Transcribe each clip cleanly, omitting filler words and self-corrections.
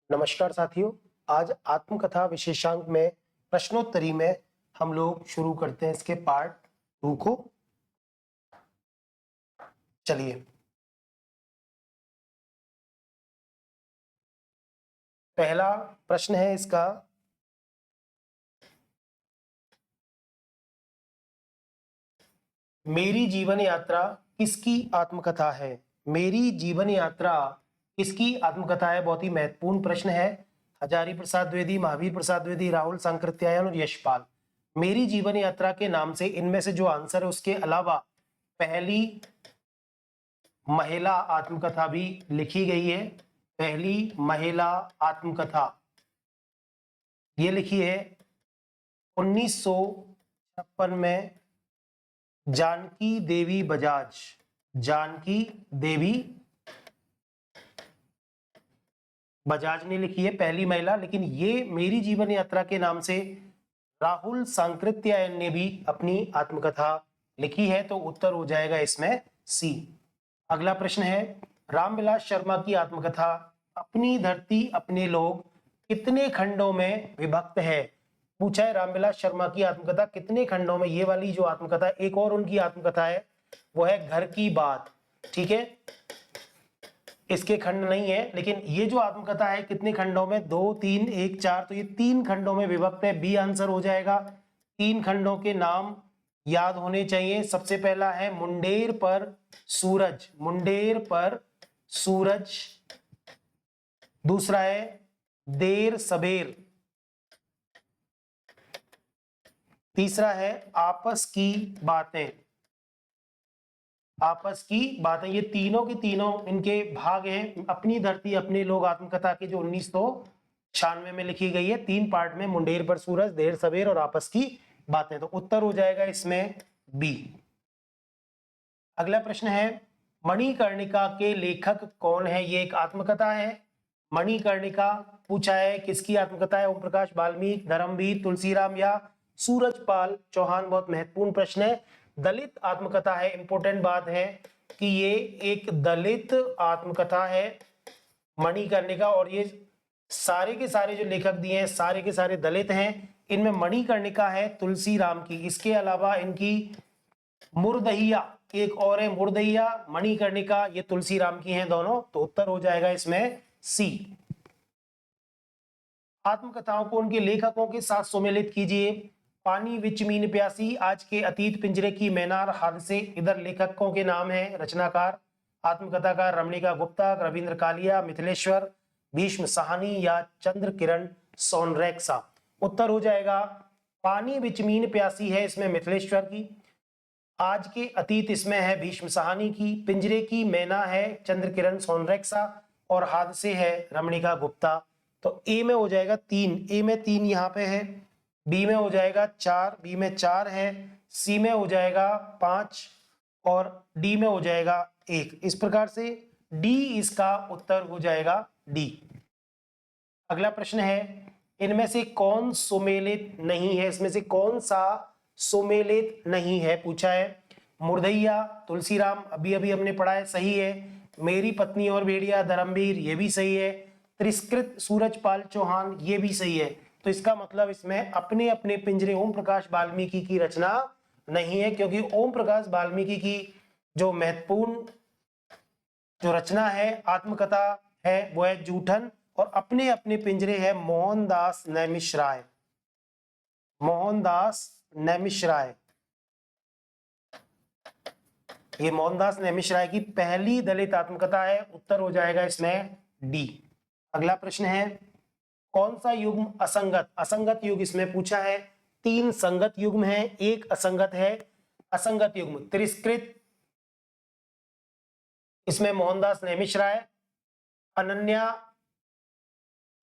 नमस्कार साथियों। आज आत्मकथा विशेषांक में प्रश्नोत्तरी में हम लोग शुरू करते हैं इसके पार्ट 2 को। चलिए, पहला प्रश्न है इसका, मेरी जीवन यात्रा किसकी आत्मकथा है? मेरी जीवन यात्रा किसकी आत्मकथा है? बहुत ही महत्वपूर्ण प्रश्न है। हजारी प्रसाद द्विवेदी, महावीर प्रसाद द्विवेदी, राहुल सांकृत्यायन और यशपाल। मेरी जीवन यात्रा के नाम से इनमें से जो आंसर है उसके अलावा पहली महिला आत्मकथा भी लिखी गई है। पहली महिला आत्मकथा ये लिखी है 1956 में जानकी देवी बजाज। जानकी देवी बजाज ने लिखी है, पहली महिला। लेकिन ये मेरी जीवन यात्रा के नाम से राहुल सांकृत्यायन ने भी अपनी आत्मकथा लिखी है, तो उत्तर हो जाएगा इसमें सी। अगला प्रश्न है, रामविलास शर्मा की आत्मकथा अपनी धरती अपने लोग कितने खंडों में विभक्त है? पूछा है रामविलास शर्मा की आत्मकथा कितने खंडों में। ये वाली जो आत्मकथा, एक और उनकी आत्मकथा है वो है घर की बात। ठीक है, इसके खंड नहीं है, लेकिन ये जो आत्मकथा है कितने खंडों में, 2, 3, 1, 4, तो ये 3 खंडों में विभक्त है। बी आंसर हो जाएगा। 3 खंडों के नाम याद होने चाहिए। सबसे पहला है मुंडेर पर सूरज, मुंडेर पर सूरज। दूसरा है देर सबेर। तीसरा है आपस की बातें, आपस की बातें। ये तीनों के तीनों इनके भाग हैं अपनी धरती अपने लोग आत्मकथा के, जो 1996 में लिखी गई है। 3 पार्ट में, मुंडेर पर सूरज, देर सवेर और आपस की बातें। तो उत्तर हो जाएगा इसमें बी। अगला प्रश्न है, मणिकर्णिका के लेखक कौन है? ये एक आत्मकथा है मणिकर्णिका। पूछा है किसकी आत्मकथा है? ओम प्रकाश वाल्मीकि, धर्मवीर, तुलसीराम या सूरजपाल चौहान। बहुत महत्वपूर्ण प्रश्न है। दलित आत्मकथा है। इंपॉर्टेंट बात है कि ये एक दलित आत्मकथा है मणिकर्णिका, और ये सारे के सारे जो लेखक दिए हैं सारे के सारे दलित हैं। इनमें मणिकर्णिका है तुलसीराम की, इसके अलावा इनकी मुर्दहिया एक और है, मुर्दहिया, मणिकर्णिका, ये तुलसीराम की हैं दोनों। तो उत्तर हो जाएगा इसमें सी। आत्मकथाओं को उनके लेखकों के साथ सुमेलित कीजिए। पानी विच मीन प्यासी, आज के अतीत, पिंजरे की मैनार, हादसे। इधर लेखकों के नाम है, रचनाकार, आत्मकथाकार रमणिका गुप्ता, रविंद्र कालिया, मिथिलेश्वर, भीष्म साहनी या चंद्र किरण सोनरेक्सा। उत्तर हो जाएगा पानी विच मीन प्यासी है इसमें मिथिलेश्वर की, आज के अतीत इसमें है भीष्म साहनी की, पिंजरे की मैना है चंद्र किरण सोनरेक्सा, और हादसे है रमणिका गुप्ता। तो ए में हो जाएगा 3, ए में 3 यहाँ पे है, बी में हो जाएगा 4, बी में 4 है, सी में हो जाएगा 5 और डी में हो जाएगा 1। इस प्रकार से डी इसका उत्तर हो जाएगा डी। अगला प्रश्न है, इनमें से कौन सुमेलित नहीं है? इसमें से कौन सा सुमेलित नहीं है? पूछा है मुर्दहिया तुलसीराम, अभी अभी हमने पढ़ा है, सही है। मेरी पत्नी और भेड़िया धर्मवीर, ये भी सही है। त्रिस्कृत सूरजपाल चौहान, ये भी सही है। तो इसका मतलब इसमें अपने अपने पिंजरे ओम प्रकाश वाल्मीकि की रचना नहीं है, क्योंकि ओम प्रकाश वाल्मीकि की जो महत्वपूर्ण जो रचना है आत्मकथा है वो है जूठन, और अपने अपने पिंजरे है मोहनदास नैमिषराय, मोहनदास नैमिषराय। ये मोहनदास नैमिषराय की पहली दलित आत्मकथा है। उत्तर हो जाएगा इसमें डी। अगला प्रश्न है, कौन सा युग्म असंगत, असंगत युग इसमें पूछा है। 3 संगत युग्म है, 1 असंगत है। असंगत युग्म त्रिस्कृत, इसमें मोहनदास नैमिषराय, अनन्या,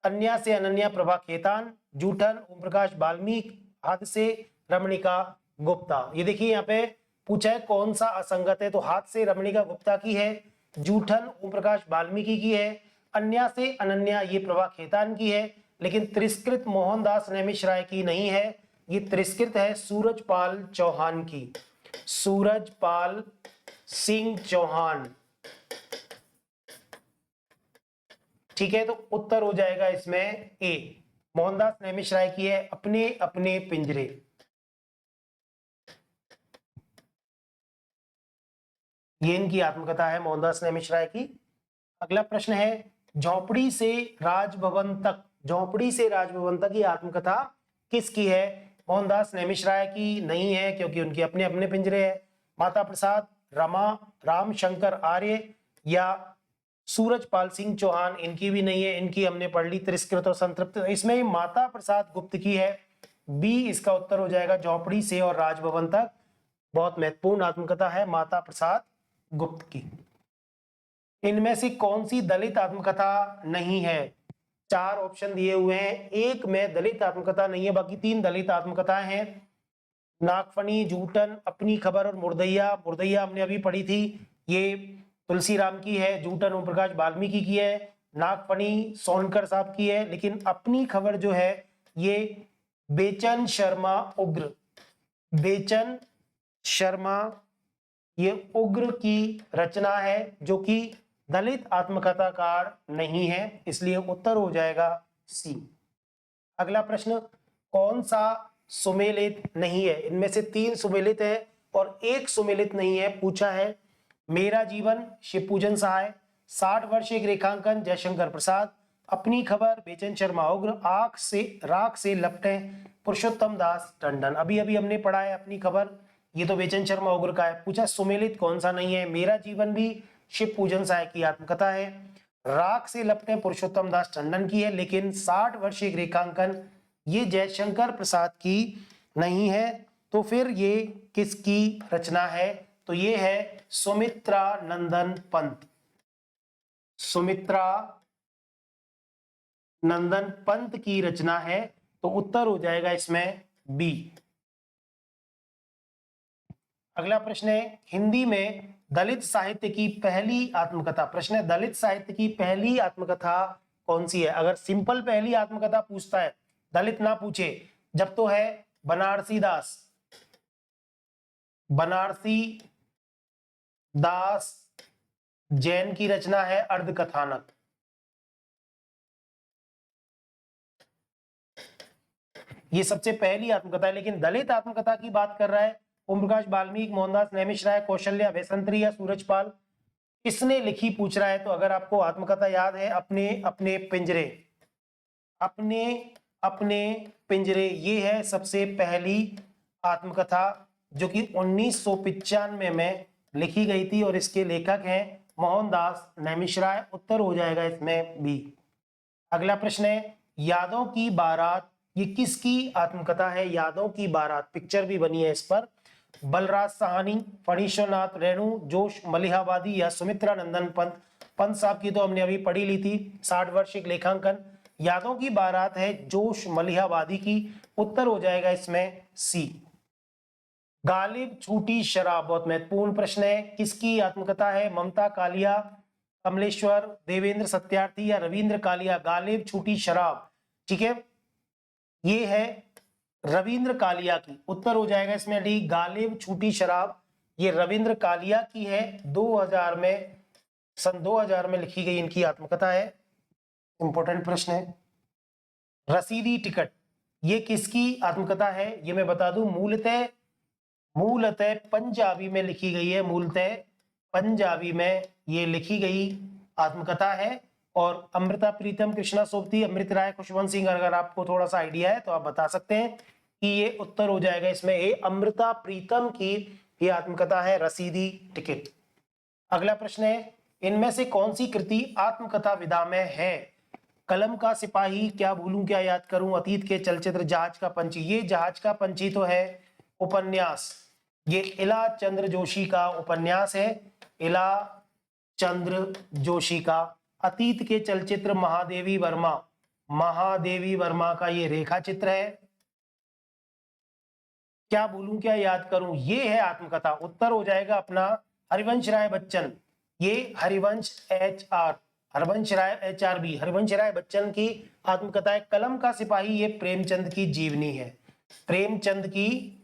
अन्या से अनन्या प्रभा खेतान, जूठन ओम प्रकाश वाल्मीकि, हाथ से रमणिका गुप्ता। ये देखिए यहाँ पे पूछा है कौन सा असंगत है, तो हाथ से रमणिका गुप्ता की है, जूठन ओम प्रकाश वाल्मीकि की है, अन्या से अनन्या ये प्रभा खेतान की है, लेकिन त्रिस्कृत मोहनदास नैमिषराय की नहीं है। ये त्रिस्कृत है सूरजपाल चौहान की, सूरजपाल सिंह चौहान। ठीक है, तो उत्तर हो जाएगा इसमें ए, मोहनदास नेमिष राय की है अपने अपने पिंजरे। ये इनकी आत्मकथा है मोहनदास नेमिष राय की। अगला प्रश्न है, झोपड़ी से राजभवन तक, झोपड़ी से राजभवन तक ये आत्मकथा किसकी है? मोहनदास नेमिष राय की नहीं है, क्योंकि उनके अपने अपने पिंजरे हैं। माता प्रसाद, रमा रामशंकर आर्य या सूरजपाल सिंह चौहान, इनकी भी नहीं है। इनकी हमने पढ़ ली, तिरस्कृत और संतृप्त। इसमें माता प्रसाद गुप्त की है, बी इसका उत्तर हो जाएगा, झोपड़ी से और राजभवन तक। बहुत महत्वपूर्ण आत्मकथा है माता प्रसाद गुप्त की। इनमें से कौन सी दलित आत्मकथा नहीं है? 4 ऑप्शन दिए हुए हैं, एक में दलित आत्मकथा नहीं है, बाकी 3 दलित आत्मकथाएं हैं। नागफनी, जूटन, अपनी खबर और मुर्दैया। मुर्दैया हमने अभी पढ़ी थी, ये तुलसीराम की है, जूटन ओम प्रकाश वाल्मीकि की है, नागफनी सोनकर साहब की है, लेकिन अपनी खबर जो है ये बेचन शर्मा उग्र, बेचन शर्मा ये उग्र की रचना है, जो कि दलित आत्मकथाकार नहीं है, इसलिए उत्तर हो जाएगा सी। अगला प्रश्न, कौन सा सुमेलित नहीं है? इनमें से 3 सुमेलित है और 1 सुमेलित नहीं है। पूछा है, मेरा जीवन शिवपूजन सहाय, 60 वर्ष एक रेखांकन जयशंकर प्रसाद, अपनी खबर बेचन शर्मा उग्र, राख से लपटे पुरुषोत्तम दास टंडन। अभी अभी हमने पढ़ा है अपनी खबर, ये तो बेचन शर्मा उग्र का है। पूछा सुमेलित कौन सा नहीं है? मेरा जीवन भी शिव पूजन सहाय की आत्मकथा है, राख से लपटे पुरुषोत्तम दास टंडन की है, लेकिन 60 वर्ष एक रेखांकन ये जयशंकर प्रसाद की नहीं है। तो फिर ये किसकी रचना है? तो ये है सुमित्रा नंदन पंत, सुमित्रा नंदन पंत की रचना है, तो उत्तर हो जाएगा इसमें बी। अगला प्रश्न है, हिंदी में दलित साहित्य की पहली आत्मकथा। प्रश्न है, दलित साहित्य की पहली आत्मकथा कौन सी है? अगर सिंपल पहली आत्मकथा पूछता है, दलित ना पूछे, जब तो है बनारसी दास, बनारसी दास जैन की रचना है अर्धकथानक। ये सबसे पहली आत्मकथा है, लेकिन दलित आत्मकथा की बात कर रहा है ओम प्रकाश वाल्मीकि, मोहनदास नेमिष राय, कौशल्या वैसंतरी या सूरजपाल, किसने लिखी पूछ रहा है। तो अगर आपको आत्मकथा याद है, अपने अपने पिंजरे, अपने अपने पिंजरे, ये है सबसे पहली आत्मकथा, जो कि 1995 में लिखी गई थी और इसके लेखक हैं मोहनदास नेमिष राय। उत्तर हो जाएगा इसमें बी। अगला प्रश्न है, यादों की बारात, ये किसकी आत्मकथा है? यादों की बारात, पिक्चर भी बनी है इस पर। बलराज साहनी, फणीश्वरनाथ रेणु, जोश मलिहाबादी या सुमित्रा नंदन पंत। पंत साहब की तो हमने अभी पढ़ी ली थी, 60 वर्ष एक लेखांकन। यादों की बारात है जोश मलिहाबादी की। उत्तर हो जाएगा इसमें सी। गालिब छूटी शराब, बहुत महत्वपूर्ण प्रश्न है, किसकी आत्मकथा है? ममता कालिया, कमलेश्वर, देवेंद्र सत्यार्थी या रविंद्र कालिया। गालिब छूटी शराब, ठीक है, ये है रविंद्र कालिया की। उत्तर हो जाएगा इसमें डी, गालिब छूटी शराब, ये रविंद्र कालिया की है। 2000 में, सन 2000 में लिखी गई इनकी आत्मकथा है। इंपॉर्टेंट प्रश्न है। रसीदी टिकट, ये किसकी आत्मकथा है? ये मैं बता दूं, मूलतः पंजाबी में लिखी गई है, मूलतः पंजाबी में ये लिखी गई आत्मकथा है। और अमृता प्रीतम, कृष्णा सोबती, अमृत राय, खुशवंत सिंह, अगर आपको थोड़ा सा आइडिया है तो आप बता सकते हैं कि ये उत्तर हो जाएगा इसमें ए, अमृता प्रीतम की ये आत्मकथा है रसीदी टिकट। अगला प्रश्न है, इनमें से कौन सी कृति आत्मकथा विधा में है? कलम का सिपाही, क्या भूलूं क्या याद करूं, अतीत के चलचित्र, जहाज का पंछी। ये जहाज का पंछी तो है उपन्यास, ये इला चंद्र जोशी का उपन्यास है, इला चंद्र जोशी का। अतीत के चलचित्र महादेवी वर्मा, महादेवी वर्मा का ये रेखा चित्र है। क्या भूलूं क्या याद करूं, ये है आत्मकथा। उत्तर हो जाएगा अपना हरिवंश राय बच्चन, ये हरिवंश HR, हरिवंश राय HRB, हरिवंश राय बच्चन की आत्मकथा है। कलम का सिपाही, ये प्रेमचंद की जीवनी है, प्रेमचंद की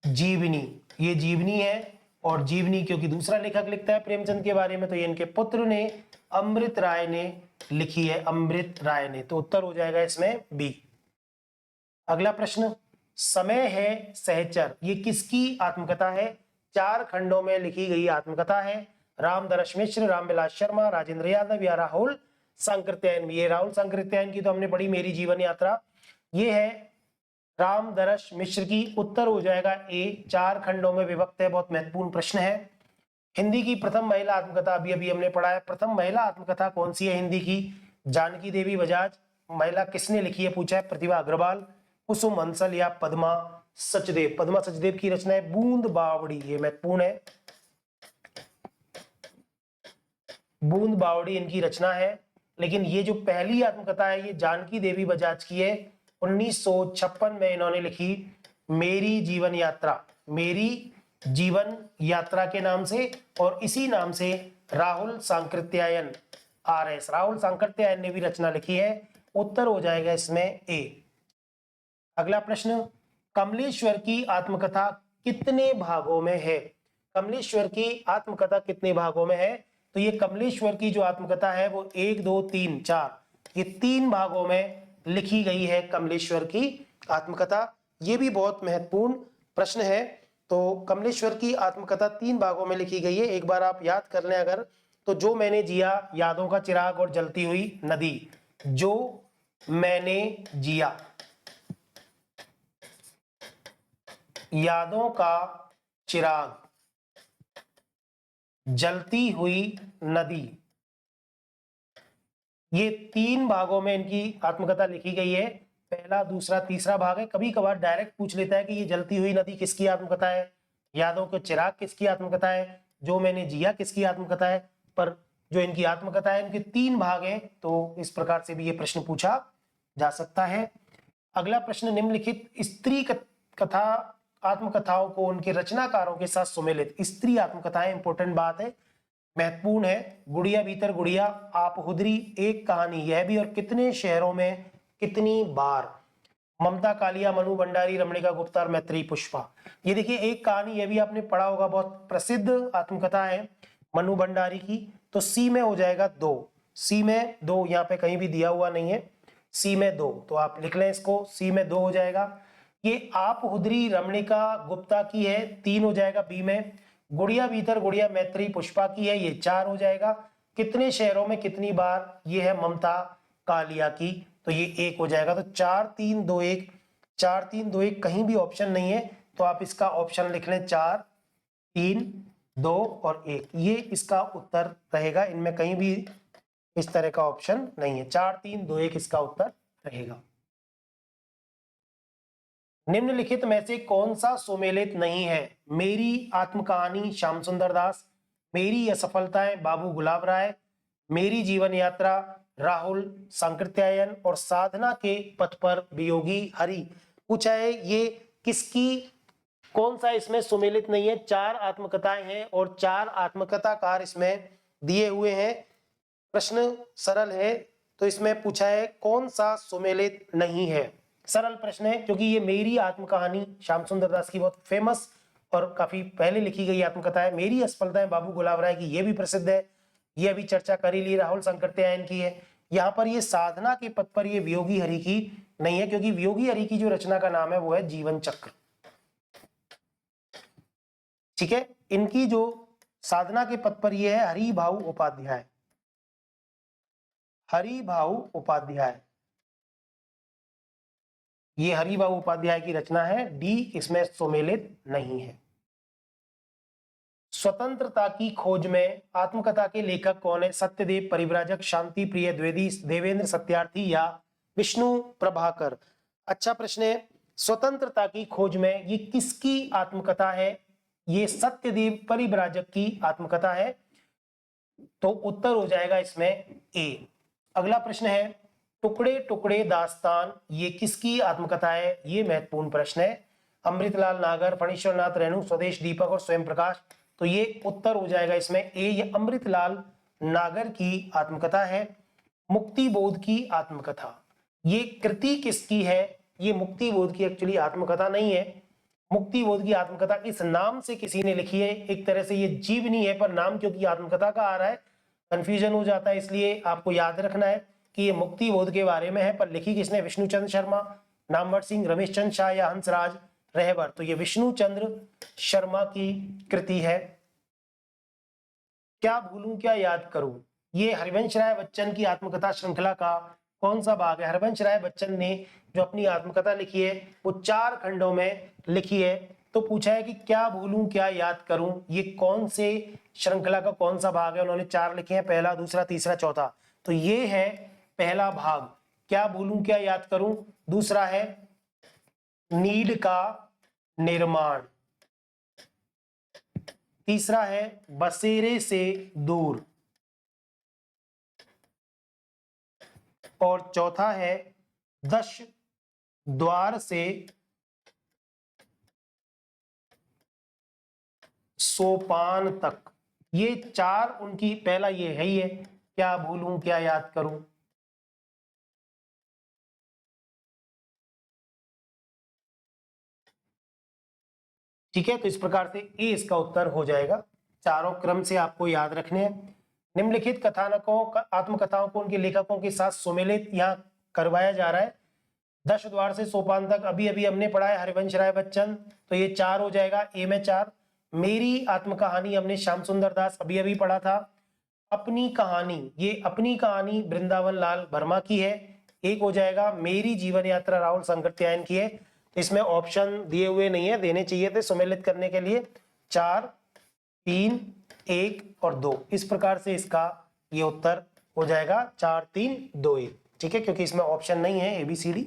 जीवनी, ये जीवनी है। और जीवनी क्योंकि दूसरा लेखक लिखता है प्रेमचंद के बारे में, तो ये इनके पुत्र ने अमृत राय ने लिखी है, अमृत राय ने। तो उत्तर हो जाएगा इसमें बी। अगला प्रश्न, समय है सहचर, ये किसकी आत्मकथा है? 4 खंडों में लिखी गई आत्मकथा है। रामदरस मिश्र, रामविलास शर्मा, राजेंद्र यादव या राहुल सांकृत्यायन। ये राहुल सांकृत्यायन की तो हमने पढ़ी, मेरी जीवन यात्रा। ये है रामदरस मिश्र की। उत्तर हो जाएगा ए, 4 खंडों में विभक्त है। बहुत महत्वपूर्ण प्रश्न है। हिंदी की प्रथम महिला आत्मकथा अभी अभी हमने पढ़ा है। प्रथम महिला आत्मकथा कौन सी है हिंदी की? जानकी देवी बजाज। महिला किसने लिखी है पूछा है? प्रतिभा अग्रवाल, कुसुम हंसल या पद्मा सचदेव। पद्मा सचदेव की रचना है बूंद बावड़ी, ये महत्वपूर्ण है। बूंद बावड़ी इनकी रचना है। लेकिन ये जो पहली आत्मकथा है ये जानकी देवी बजाज की है। 1956 में इन्होंने लिखी मेरी जीवन यात्रा, मेरी जीवन यात्रा के नाम से, और इसी नाम से राहुल सांकृत्यायन, RS राहुल सांकृत्यायन ने भी रचना लिखी है। उत्तर हो जाएगा इसमें ए। अगला प्रश्न, कमलेश्वर की आत्मकथा कितने भागों में है? कमलेश्वर की आत्मकथा कितने भागों में है? तो ये कमलेश्वर की जो आत्मकथा है वो 1, 2, 3, 4, ये 3 भागों में लिखी गई है कमलेश्वर की आत्मकथा। ये भी बहुत महत्वपूर्ण प्रश्न है। तो कमलेश्वर की आत्मकथा 3 भागों में लिखी गई है। एक बार आप याद कर लें अगर, तो जो मैंने जिया, यादों का चिराग और जलती हुई नदी। जो मैंने जिया, यादों का चिराग, जलती हुई नदी, ये 3 भागों में इनकी आत्मकथा लिखी गई है। पहला, दूसरा, तीसरा भाग है। कभी कभार डायरेक्ट पूछ लेता है कि ये जलती हुई नदी किसकी आत्मकथा है, यादों के चिराग किसकी आत्मकथा है, जो मैंने जिया किसकी आत्मकथा है। पर जो इनकी आत्मकथा है इनके 3 भाग हैं, तो इस प्रकार से भी ये प्रश्न पूछा जा सकता है। अगला प्रश्न, निम्नलिखित स्त्री कथा आत्मकथाओं को उनके रचनाकारों के साथ सुमेलित। स्त्री आत्मकथाएं इंपॉर्टेंट बात है, महत्वपूर्ण है। गुड़िया भीतर गुड़िया, आप हुदरी, एक कहानी, यह भी, और कितने शहरों में कितनी बार। ममता कालिया, मनु भंडारी, रमणिका गुप्ता और मैत्री पुष्पा। ये देखिए एक कहानी, ये भी आपने पढ़ा होगा, बहुत प्रसिद्ध आत्मकथा है मनु भंडारी की। तो सी में हो जाएगा 2, सी में 2, यहाँ पे कहीं भी दिया हुआ नहीं है, सी में 2, तो आप लिख लें इसको, सी में 2 हो जाएगा। ये आप हुदरी रमणिका गुप्ता की है, 3 हो जाएगा बी में। गुड़िया भीतर गुड़िया मैत्री पुष्पा की है, ये 4 हो जाएगा। कितने शहरों में कितनी बार, ये है ममता कालिया की, तो ये 1 हो जाएगा। तो 4, 3, 2, 1, 4, 3, 2, 1 कहीं भी ऑप्शन नहीं है, तो आप इसका ऑप्शन लिख लें 4, 3, 2 और 1, ये इसका उत्तर रहेगा। इनमें कहीं भी इस तरह का ऑप्शन नहीं है, 4, 3, 2, 1 इसका उत्तर रहेगा। निम्नलिखित में से कौन सा सुमेलित नहीं है? मेरी आत्मकहानी श्याम सुंदर दास, मेरी असफलताएं बाबू गुलाब राय, मेरी जीवन यात्रा राहुल सांकृत्यायन, और साधना के पथ पर वियोगी हरि। पूछा है ये किसकी, कौन सा इसमें सुमेलित नहीं है? 4 आत्मकथाएं हैं और 4 आत्मकथाकार इसमें दिए हुए हैं। प्रश्न सरल है, तो इसमें पूछा है कौन सा सुमेलित नहीं है। सरल प्रश्न है, क्योंकि ये मेरी आत्मकहानी श्याम सुंदर दास की बहुत फेमस और काफी पहले लिखी गई आत्मकथा है। मेरी असफलताएं बाबू गुलाब राय की, ये भी प्रसिद्ध है, ये अभी चर्चा कर ही ली, राहुल सांकृत्यायन की है। यहाँ पर ये साधना के पथ पर ये वियोगी हरि की नहीं है, क्योंकि वियोगी हरि की जो रचना का नाम है वो है जीवन चक्र। ठीक है, इनकी जो साधना के पथ पर ये है हरि भाऊ उपाध्याय, हरि भाऊ उपाध्याय, ये हरिबाबू उपाध्याय की रचना है। डी इसमें सुमेलित नहीं है। स्वतंत्रता की खोज में आत्मकथा के लेखक कौन है? सत्यदेव परिव्राजक, शांति प्रिय द्विवेदी, देवेंद्र सत्यार्थी या विष्णु प्रभाकर। अच्छा प्रश्न है। स्वतंत्रता की खोज में ये किसकी आत्मकथा है? ये सत्यदेव परिव्राजक की आत्मकथा है, तो उत्तर हो जाएगा इसमें ए। अगला प्रश्न है, टुकड़े टुकड़े दास्तान, ये किसकी आत्मकथा है? ये महत्वपूर्ण प्रश्न है। अमृतलाल नागर, फणीश्वरनाथ रेणु, स्वदेश दीपक और स्वयं प्रकाश, तो ये उत्तर हो जाएगा इसमें ए, ये अमृतलाल नागर की आत्मकथा है। मुक्ति बोध की आत्मकथा, ये कृति किसकी है? ये मुक्ति बोध की एक्चुअली आत्मकथा नहीं है। मुक्ति बोध की आत्मकथा इस नाम से किसी ने लिखी है। एक तरह से ये जीवनी है, पर नाम क्योंकि आत्मकथा का आ रहा है, कंफ्यूजन हो जाता है, इसलिए आपको याद रखना है कि ये मुक्ति बोध के बारे में है। पर लिखी किसने? विष्णुचंद्र शर्मा, नामवर सिंह, रमेश चंद्र शाह या हंसराज रहबर? तो ये विष्णुचंद्र शर्मा की कृति है। क्या भूलूं क्या याद करूं, ये हरिवंश राय बच्चन की आत्मकथा श्रृंखला का कौन सा भाग है? हरिवंश राय बच्चन ने जो अपनी आत्मकथा लिखी है वो 4 खंडों में लिखी है। तो पूछा है कि क्या भूलूं क्या याद करूं, ये कौन से श्रृंखला का कौन सा भाग है? उन्होंने 4 लिखे हैं, पहला, दूसरा, तीसरा, चौथा। तो ये है पहला भाग, क्या भूलूं क्या याद करूं। दूसरा है नीड का निर्माण। तीसरा है बसेरे से दूर। और चौथा है 10 द्वार से सोपान तक। ये 4 उनकी, पहला ये है ही है, क्या भूलूं क्या याद करूं। ठीक है, तो इस प्रकार से ए इसका उत्तर हो जाएगा। चारों क्रम से आपको याद रखने हैं। निम्नलिखित कथानकों आत्मकथाओं को उनके लेखकों के साथ सुमेलित यहाँ करवाया जा रहा है। 10 द्वार से सोपान तक अभी अभी हमने पढ़ा है हरिवंश राय बच्चन, तो ये 4 हो जाएगा, ए में 4। मेरी आत्मकहानी हमने श्याम सुंदर दास अभी अभी पढ़ा था। अपनी कहानी, ये अपनी कहानी वृंदावन लाल वर्मा की है, 1 हो जाएगा। मेरी जीवन यात्रा राहुल संकृत्यायन की है। इसमें ऑप्शन दिए हुए नहीं है, देने चाहिए थे सुमेलित करने के लिए। 4, 3, 1 और 2, इस प्रकार से इसका ये उत्तर हो जाएगा 4, 3, 2, 1। ठीक है, क्योंकि इसमें ऑप्शन नहीं है ABCD।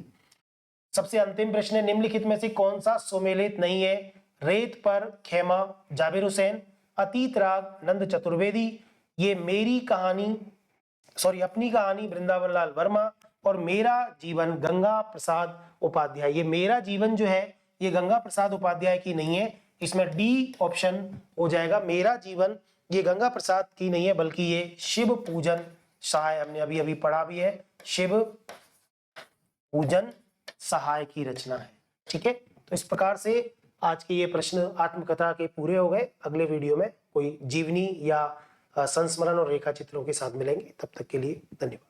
सबसे अंतिम प्रश्न है, निम्नलिखित में से कौन सा सुमेलित नहीं है? रेत पर खेमा जाबिर हुसैन, अतीत राग नंद चतुर्वेदी, ये मेरी कहानी अपनी कहानी वृंदावन लाल वर्मा, और मेरा जीवन गंगा प्रसाद उपाध्याय। ये मेरा जीवन जो है ये गंगा प्रसाद उपाध्याय की नहीं है, इसमें डी ऑप्शन हो जाएगा। मेरा जीवन ये गंगा प्रसाद की नहीं है, बल्कि ये शिव पूजन सहाय, हमने अभी अभी पढ़ा भी है, शिव पूजन सहाय की रचना है। ठीक है, तो इस प्रकार से आज के ये प्रश्न आत्मकथा के पूरे हो गए। अगले वीडियो में कोई जीवनी या संस्मरण और रेखा चित्रों के साथ मिलेंगे, तब तक के लिए धन्यवाद।